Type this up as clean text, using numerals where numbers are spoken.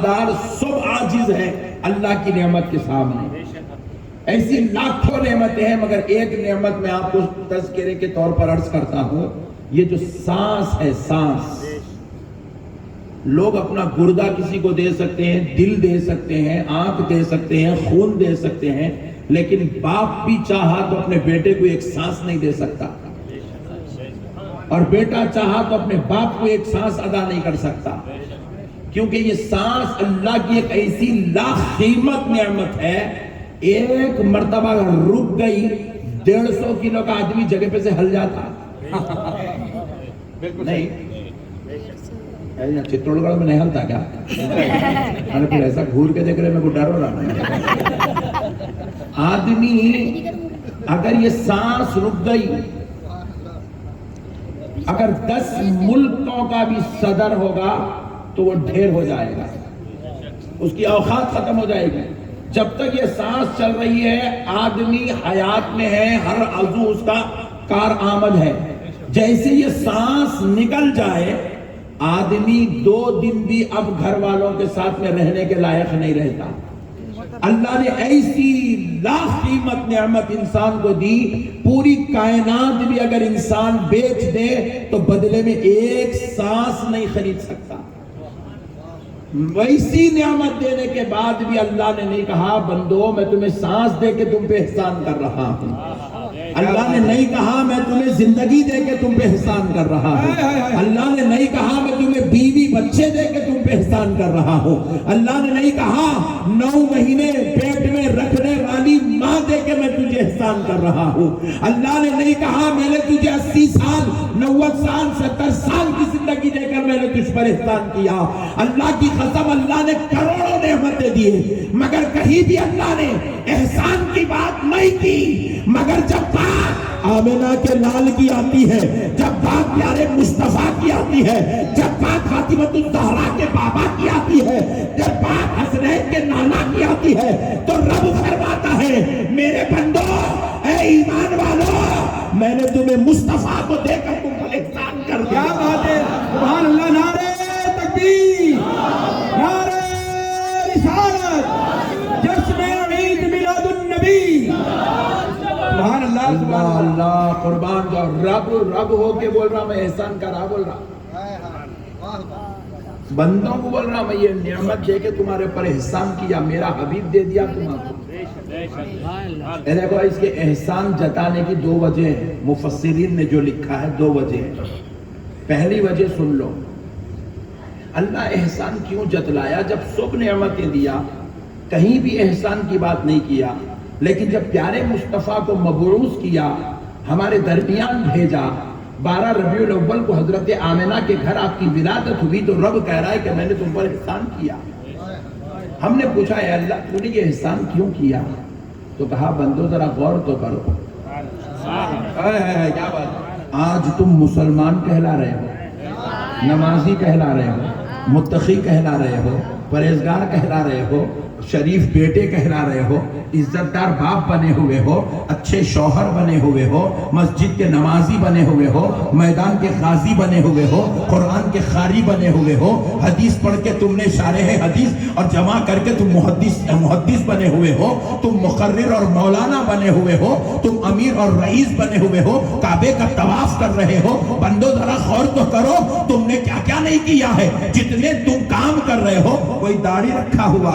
مالدار سب عاجز ہیں اللہ کی نعمت کے سامنے. ایسی لاکھوں نعمتیں ہیں، مگر ایک نعمت میں آپ کو تذکرے کے طور پر عرض کرتا ہوں، یہ جو سانس ہے، سانس. لوگ اپنا گردہ کسی کو دے سکتے ہیں، دل دے سکتے ہیں، آنکھ دے سکتے ہیں، خون دے سکتے ہیں، لیکن باپ بھی چاہا تو اپنے بیٹے کو ایک سانس نہیں دے سکتا، اور بیٹا چاہا تو اپنے باپ کو ایک سانس ادا نہیں کر سکتا، کیونکہ یہ سانس اللہ کی ایک ایسی لاکھ قیمت نعمت ہے. ایک مرتبہ رک گئی 150 کلو کا آدمی جگہ پہ سے ہل جاتا نہیں. چتوڑ گڑھ میں نہیں ہلتا کیا؟ پھر ایسا گھور کے دیکھ رہے میں کو ڈر ہو رہا. آدمی اگر یہ سانس رک گئی، اگر 10 ملکوں کا بھی صدر ہوگا تو وہ ڈھیر ہو جائے گا، اس کی اوقات ختم ہو جائے گی. جب تک یہ سانس چل رہی ہے آدمی حیات میں ہے، ہر عضو اس کا کارآمد ہے. جیسے یہ سانس نکل جائے آدمی 2 دن بھی اب گھر والوں کے ساتھ میں رہنے کے لائق نہیں رہتا. اللہ نے ایسی لاکھ قیمت نعمت انسان کو دی، پوری کائنات بھی اگر انسان بیچ دے تو بدلے میں ایک سانس نہیں خرید سکتا. ویسی نعمت دینے کے بعد بھی اللہ نے نہیں کہا بندو میں تمہیں سانس دے کے تم پہ احسان کر رہا ہوں. اللہ نے نہیں کہا میں تمہیں زندگی دے کے تم پہ احسان کر رہا ہوں. اللہ نے نہیں کہا میں تمہیں بیوی بچے دے کے تم پہ احسان کر رہا ہوں. اللہ نے نہیں کہا 9 مہینے پیٹ میں رکھنے والی ماں دے کے میں تجھے احسان کر رہا ہوں. اللہ نے نہیں کہا میں نے تجھے 80 سال 90 سال 70 سال کی زندگی دے کر میں نے تجھ پر احسان کیا. اللہ کی قسم اللہ نے کروڑوں نعمتیں دی، مگر کہیں بھی اللہ نے احسان کی بات نہیں کی. مگر جب بات آمنہ کے لال کی آتی ہے، جب بات پیارے مصطفیٰ کی آتی ہے، جب بات فاطمۃ الزہرا کے بابا کی آتی ہے، جب بات حسنین کے نانا کی آتی ہے، تو رب فرماتا ہے میرے بندو، اے ایمان والو، میں نے تمہیں مصطفیٰ کو دے کر تم پر احسان کر دیا. کیا بات ہے، سبحان اللہ. نعرہ تکبیر، نعرہ رسالت، جشن عید میلاد النبی. سبحان اللہ. اللہ اللہ قربان جاؤ. رب رب ہو کے بول رہا، میں احسان کر رہا بول رہا، بندوں کو بول رہا میں یہ نعمت دے کے تمہارے پر احسان کیا، میرا حبیب دے دیا تمہارے. دیکھو اس کے احسان جتانے کی 2 وجہ ہیں، مفسرین نے جو لکھا ہے 2 وجہ ہیں. پہلی وجہ سن لو، اللہ احسان کیوں جتلایا؟ جب سب نعمتیں دیا، کہیں بھی احسان کی بات نہیں کیا، لیکن جب پیارے مصطفیٰ کو مبعوث کیا، ہمارے درمیان بھیجا، 12 ربیع الاول کو حضرت آمنہ کے گھر آپ کی ولادت ہوئی، تو رب کہہ رہا ہے کہ میں نے تم پر احسان کیا. ہم نے پوچھا اے اللہ تو نے یہ احسان کیوں کیا؟ تو کہا بندو ذرا غور تو کرو. کیا بات، آج تم مسلمان کہلا رہے ہو، نمازی کہلا رہے ہو، متقی کہلا رہے ہو، پرہیزگار کہلا رہے ہو، شریف بیٹے کہلا رہے ہو، عزت دار باپ بنے ہوئے ہو، اچھے شوہر بنے ہوئے ہو، مسجد کے نمازی بنے ہوئے ہو، میدان کے غازی بنے ہوئے ہو، قرآن کے قاری بنے ہوئے ہو، حدیث پڑھ کے تم نے شارح حدیث اور جمع کر کے تم محدث بنے ہوئے ہو، تم مقرر اور مولانا بنے ہوئے ہو، تم امیر اور رئیس بنے ہوئے ہو، کعبے کا طواف کر رہے ہو. بندو ذرا غور تو کرو تم نے کیا کیا نہیں کیا ہے. جتنے تم کام کر رہے ہو، کوئی داڑھی رکھا ہوا